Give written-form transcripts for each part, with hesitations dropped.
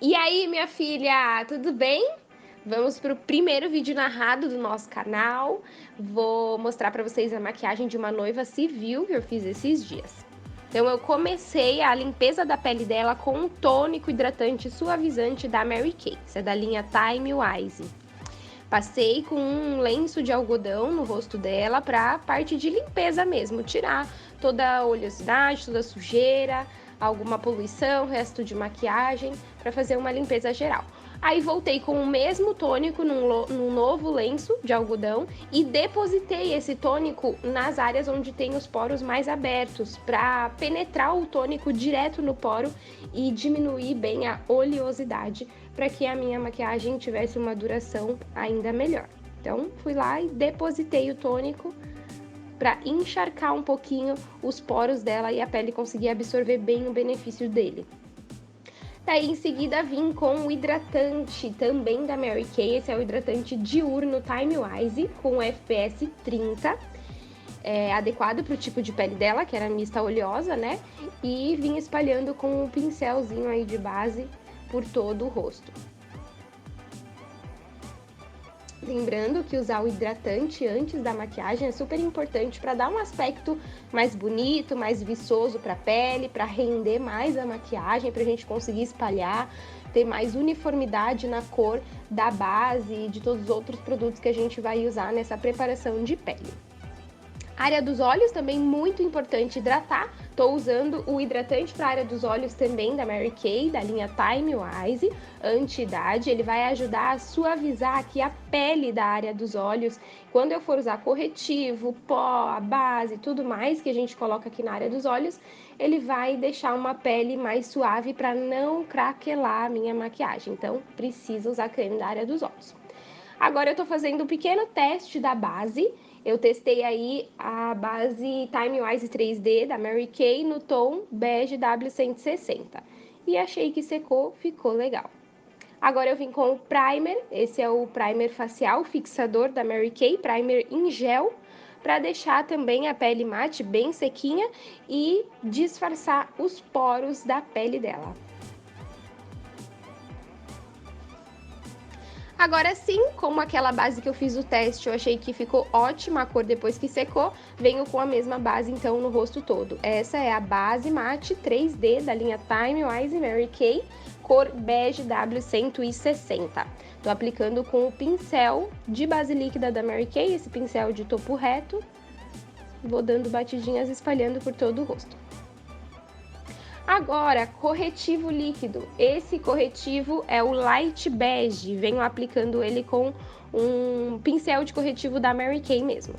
E aí, minha filha, tudo bem? Vamos para o primeiro vídeo narrado do nosso canal. Vou mostrar para vocês a maquiagem de uma noiva civil que eu fiz esses dias. Então, eu comecei a limpeza da pele dela com um tônico hidratante suavizante da Mary Kay. Isso é da linha Time Wise. Passei com um lenço de algodão no rosto dela para a parte de limpeza mesmo, tirar toda a oleosidade, toda a sujeira, alguma poluição, resto de maquiagem, para fazer uma limpeza geral. Aí voltei com o mesmo tônico num novo lenço de algodão e depositei esse tônico nas áreas onde tem os poros mais abertos, para penetrar o tônico direto no poro e diminuir bem a oleosidade, para que a minha maquiagem tivesse uma duração ainda melhor. Então, fui lá e depositei o tônico para encharcar um pouquinho os poros dela e a pele conseguir absorver bem o benefício dele. Daí, em seguida, vim com o hidratante também da Mary Kay. Esse é o hidratante diurno Time Wise com FPS 30. Adequado para o tipo de pele dela, que era mista oleosa, né? E vim espalhando com um pincelzinho aí de base por todo o rosto. Lembrando que usar o hidratante antes da maquiagem é super importante para dar um aspecto mais bonito, mais viçoso para a pele, para render mais a maquiagem, para a gente conseguir espalhar, ter mais uniformidade na cor da base e de todos os outros produtos que a gente vai usar nessa preparação de pele. Área dos olhos também muito importante hidratar. Tô usando o hidratante para a área dos olhos também da Mary Kay, da linha Time Wise, anti-idade. Ele vai ajudar a suavizar aqui a pele da área dos olhos. Quando eu for usar corretivo, pó, a base, tudo mais que a gente coloca aqui na área dos olhos, ele vai deixar uma pele mais suave para não craquelar a minha maquiagem. Então, preciso usar creme da área dos olhos. Agora eu tô fazendo um pequeno teste da base. Eu testei aí a base Time Wise 3D da Mary Kay no tom bege W160 e achei que secou, ficou legal. Agora eu vim com o primer, esse é o primer facial fixador da Mary Kay, primer em gel, para deixar também a pele mate bem sequinha e disfarçar os poros da pele dela. Agora sim, como aquela base que eu fiz o teste, eu achei que ficou ótima a cor depois que secou, venho com a mesma base então no rosto todo. Essa é a base mate 3D da linha Time Wise Mary Kay, cor bege W160. Tô aplicando com o pincel de base líquida da Mary Kay, esse pincel de topo reto, vou dando batidinhas espalhando por todo o rosto. Agora, corretivo líquido. Esse corretivo é o Light Bege. Venho aplicando ele com um pincel de corretivo da Mary Kay mesmo.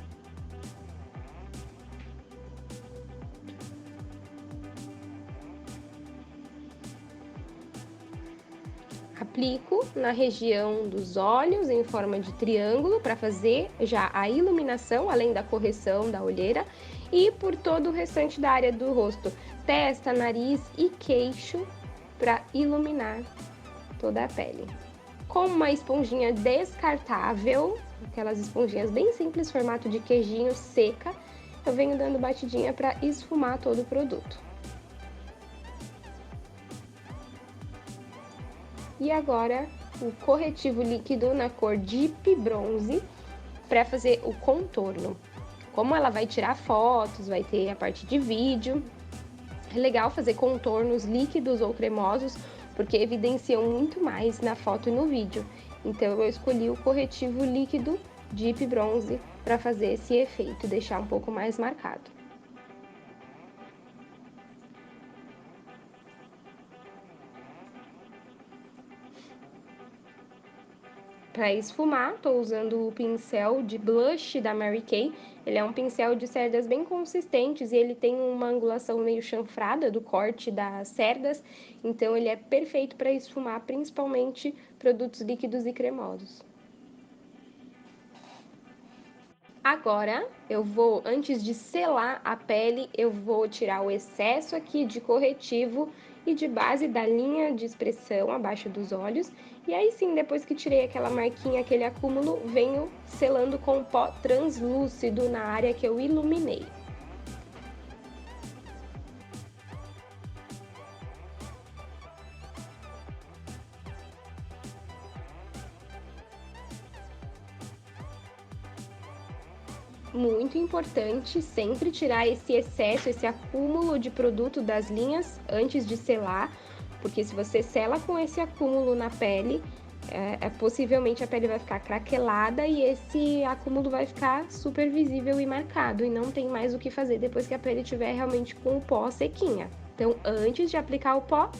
Aplico na região dos olhos em forma de triângulo para fazer já a iluminação, além da correção da olheira, e por todo o restante da área do rosto, testa, nariz e queixo, para iluminar toda a pele. Com uma esponjinha descartável, aquelas esponjinhas bem simples, formato de queijinho, seca, eu venho dando batidinha para esfumar todo o produto. E agora, o corretivo líquido na cor Deep Bronze para fazer o contorno. Como ela vai tirar fotos, vai ter a parte de vídeo, é legal fazer contornos líquidos ou cremosos, porque evidenciam muito mais na foto e no vídeo. Então, eu escolhi o corretivo líquido Deep Bronze para fazer esse efeito, deixar um pouco mais marcado. Para esfumar, estou usando o pincel de blush da Mary Kay. Ele é um pincel de cerdas bem consistentes e ele tem uma angulação meio chanfrada do corte das cerdas, então ele é perfeito para esfumar, principalmente produtos líquidos e cremosos. Agora, antes de selar a pele, eu vou tirar o excesso aqui de corretivo e de base da linha de expressão abaixo dos olhos. E aí sim, depois que tirei aquela marquinha, aquele acúmulo, venho selando com pó translúcido na área que eu iluminei. muito importante sempre tirar esse excesso, esse acúmulo de produto das linhas antes de selar, porque se você sela com esse acúmulo na pele, possivelmente a pele vai ficar craquelada e esse acúmulo vai ficar super visível e marcado, e não tem mais o que fazer depois que a pele estiver realmente com o pó sequinha. Então, antes de aplicar o pó,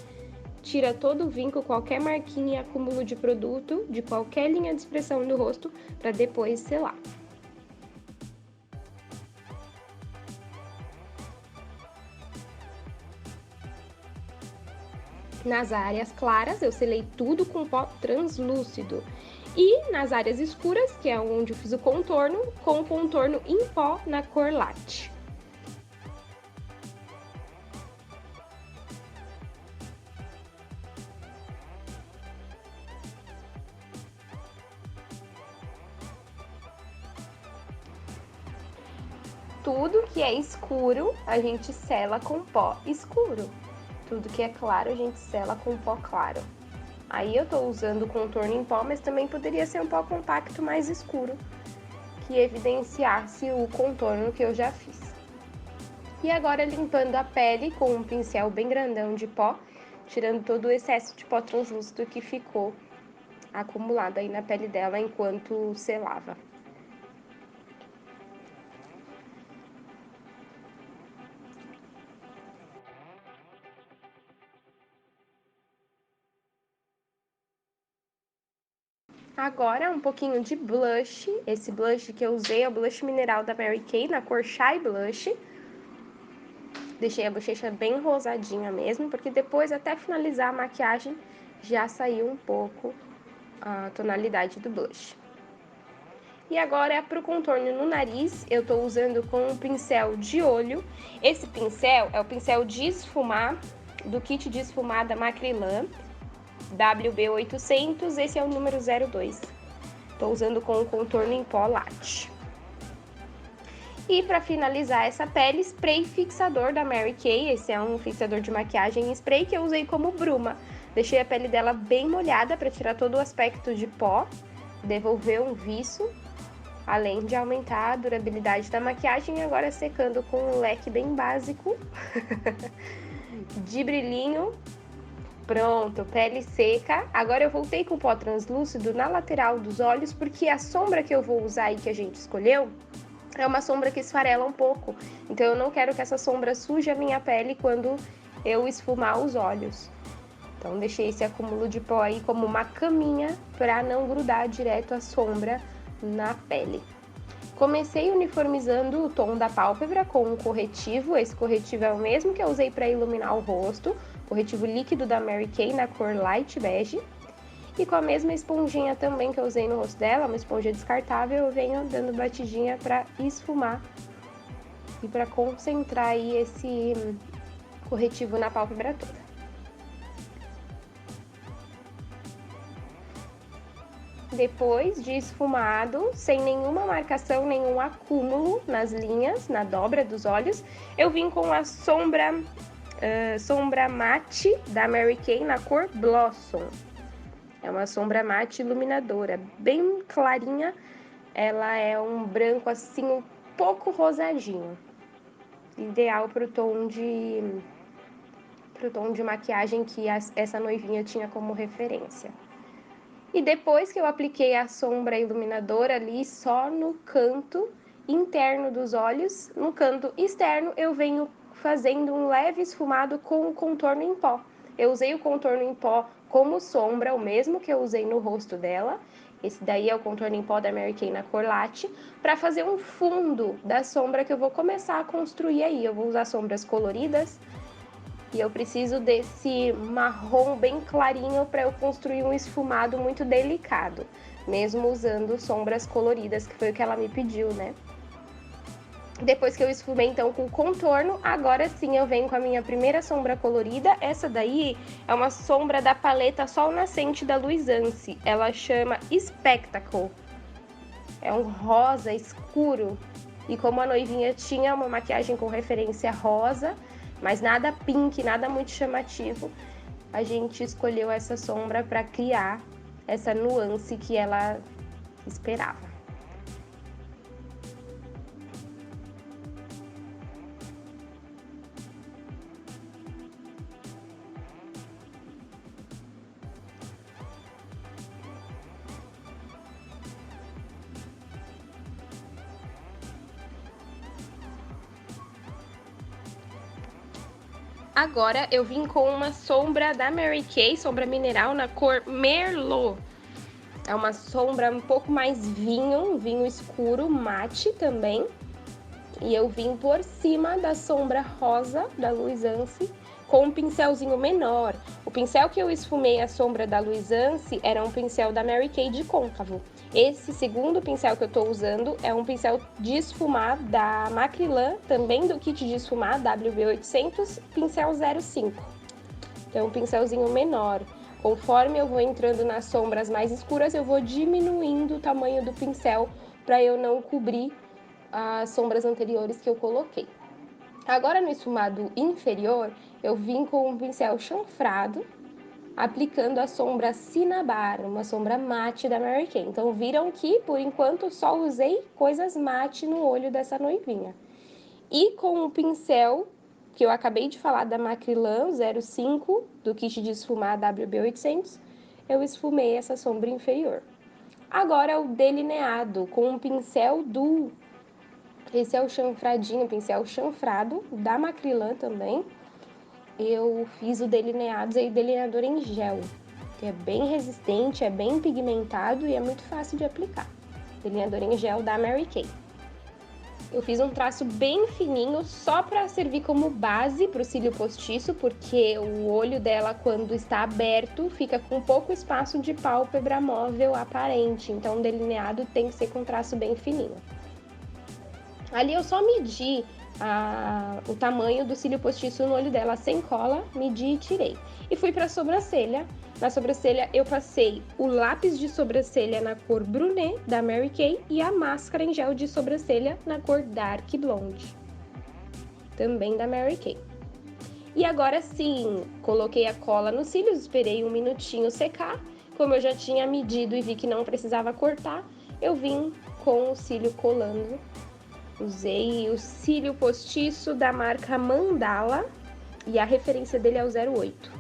tira todo o vinco, qualquer marquinha e acúmulo de produto de qualquer linha de expressão do rosto para depois selar. Nas áreas claras, eu selei tudo com pó translúcido. E nas áreas escuras, que é onde eu fiz o contorno, com contorno em pó na cor latte. Tudo que é escuro, a gente sela com pó escuro. Tudo que é claro, a gente sela com pó claro. Aí eu tô usando contorno em pó, mas também poderia ser um pó compacto mais escuro, que evidenciasse o contorno que eu já fiz. E agora limpando a pele com um pincel bem grandão de pó, tirando todo o excesso de pó translúcido que ficou acumulado aí na pele dela enquanto selava. Agora um pouquinho de blush. Esse blush que eu usei é o blush mineral da Mary Kay na cor Shy Blush. Deixei a bochecha bem rosadinha mesmo, porque depois, até finalizar a maquiagem, já saiu um pouco a tonalidade do blush. E agora, para o contorno no nariz, eu tô usando com um pincel de olho. Esse pincel é o pincel de esfumar, do kit de esfumar da Macrylan, WB800, esse é o número 02. Tô usando com o contorno em pó latte. E para finalizar essa pele, spray fixador da Mary Kay. Esse é um fixador de maquiagem em spray que eu usei como bruma. Deixei a pele dela bem molhada para tirar todo o aspecto de pó, devolver um viço, além de aumentar a durabilidade da maquiagem. Agora secando com um leque bem básico de brilhinho. Pronto, pele seca. Agora eu voltei com o pó translúcido na lateral dos olhos, porque a sombra que eu vou usar aí, que a gente escolheu, é uma sombra que esfarela um pouco. Então eu não quero que essa sombra suje a minha pele quando eu esfumar os olhos. Então deixei esse acúmulo de pó aí como uma caminha para não grudar direto a sombra na pele. Comecei uniformizando o tom da pálpebra com um corretivo. Esse corretivo é o mesmo que eu usei para iluminar o rosto, corretivo líquido da Mary Kay na cor Light Beige. E com a mesma esponjinha também que eu usei no rosto dela, uma esponja descartável, eu venho dando batidinha para esfumar e para concentrar aí esse corretivo na pálpebra toda. Depois de esfumado, sem nenhuma marcação, nenhum acúmulo nas linhas, na dobra dos olhos, eu vim com a sombra mate da Mary Kay na cor Blossom. É uma sombra mate iluminadora, bem clarinha. Ela é um branco assim, um pouco rosadinho. Ideal pro tom de maquiagem que essa noivinha tinha como referência. E depois que eu apliquei a sombra iluminadora ali só no canto interno dos olhos, no canto externo eu venho fazendo um leve esfumado com o contorno em pó. Eu usei o contorno em pó como sombra, o mesmo que eu usei no rosto dela. Esse daí é o contorno em pó da Mary Kay na cor latte, para fazer um fundo da sombra que eu vou começar a construir aí. Eu vou usar sombras coloridas e eu preciso desse marrom bem clarinho para eu construir um esfumado muito delicado, mesmo usando sombras coloridas, que foi o que ela me pediu, né? Depois que eu esfumei então com contorno, agora sim eu venho com a minha primeira sombra colorida. Essa daí é uma sombra da paleta Sol Nascente da Luisance. Ela chama Spectacle. É um rosa escuro. E como a noivinha tinha uma maquiagem com referência rosa, mas nada pink, nada muito chamativo, a gente escolheu essa sombra para criar essa nuance que ela esperava. Agora eu vim com uma sombra da Mary Kay, sombra mineral na cor Merlot. É uma sombra um pouco mais vinho, um vinho escuro, mate também. E eu vim por cima da sombra rosa da Luisance com um pincelzinho menor. O pincel que eu esfumei a sombra da Luisance era um pincel da Mary Kay de côncavo. Esse segundo pincel que eu tô usando é um pincel de esfumar da Macrylan, também do kit de esfumar WB800, pincel 05. Então, um pincelzinho menor. Conforme eu vou entrando nas sombras mais escuras, eu vou diminuindo o tamanho do pincel para eu não cobrir as sombras anteriores que eu coloquei. Agora, no esfumado inferior, eu vim com um pincel chanfrado, aplicando a sombra Cinnabar, uma sombra mate da Mary Kay. Então, viram que, por enquanto, só usei coisas mate no olho dessa noivinha. E com o pincel que eu acabei de falar da Macrylan 05, do kit de esfumar WB800, eu esfumei essa sombra inferior. Agora, o delineado com um pincel duo. Esse é o chanfradinho, pincel chanfrado, da Macrylan também. Eu fiz o delineado e delineador em gel, que é bem resistente, é bem pigmentado e é muito fácil de aplicar. Delineador em gel da Mary Kay. Eu fiz um traço bem fininho, só para servir como base para o cílio postiço, porque o olho dela, quando está aberto, fica com pouco espaço de pálpebra móvel aparente. Então, o delineado tem que ser com traço bem fininho. Ali eu só medi o tamanho do cílio postiço no olho dela sem cola, medi e tirei. E fui para a sobrancelha. Na sobrancelha eu passei o lápis de sobrancelha na cor Brunet, da Mary Kay, e a máscara em gel de sobrancelha na cor Dark Blonde, também da Mary Kay. E agora sim, coloquei a cola nos cílios, esperei um minutinho secar. Como eu já tinha medido e vi que não precisava cortar, eu vim com o cílio colando. Usei o cílio postiço da marca Mandala e a referência dele é o 08.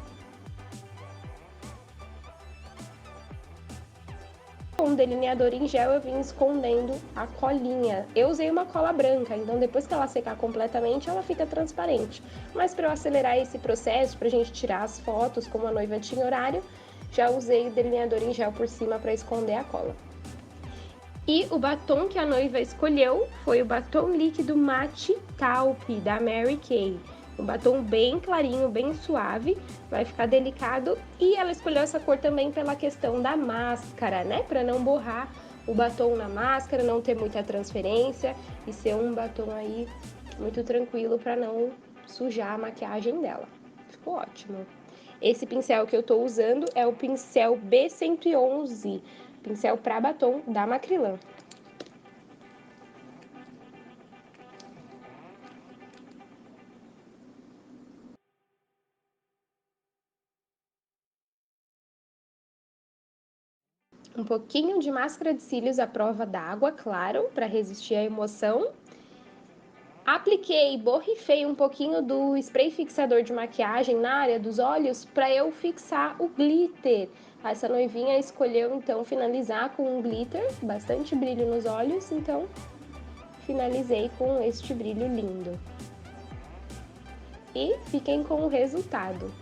Com um delineador em gel eu vim escondendo a colinha. Eu usei uma cola branca, então depois que ela secar completamente ela fica transparente. Mas para eu acelerar esse processo, para a gente tirar as fotos como a noiva tinha horário, já usei o delineador em gel por cima para esconder a cola. E o batom que a noiva escolheu foi o batom líquido Mate Taupe, da Mary Kay. Um batom bem clarinho, bem suave, vai ficar delicado. E ela escolheu essa cor também pela questão da máscara, né? Para não borrar o batom na máscara, não ter muita transferência e ser um batom aí muito tranquilo para não sujar a maquiagem dela. Ficou ótimo. Esse pincel que eu tô usando é o pincel B111. Pincel para batom da Macrylan. Um pouquinho de máscara de cílios à prova d'água, claro, para resistir à emoção. Apliquei, borrifei um pouquinho do spray fixador de maquiagem na área dos olhos para eu fixar o glitter. Essa noivinha escolheu então finalizar com um glitter, bastante brilho nos olhos, então finalizei com este brilho lindo. E fiquem com o resultado.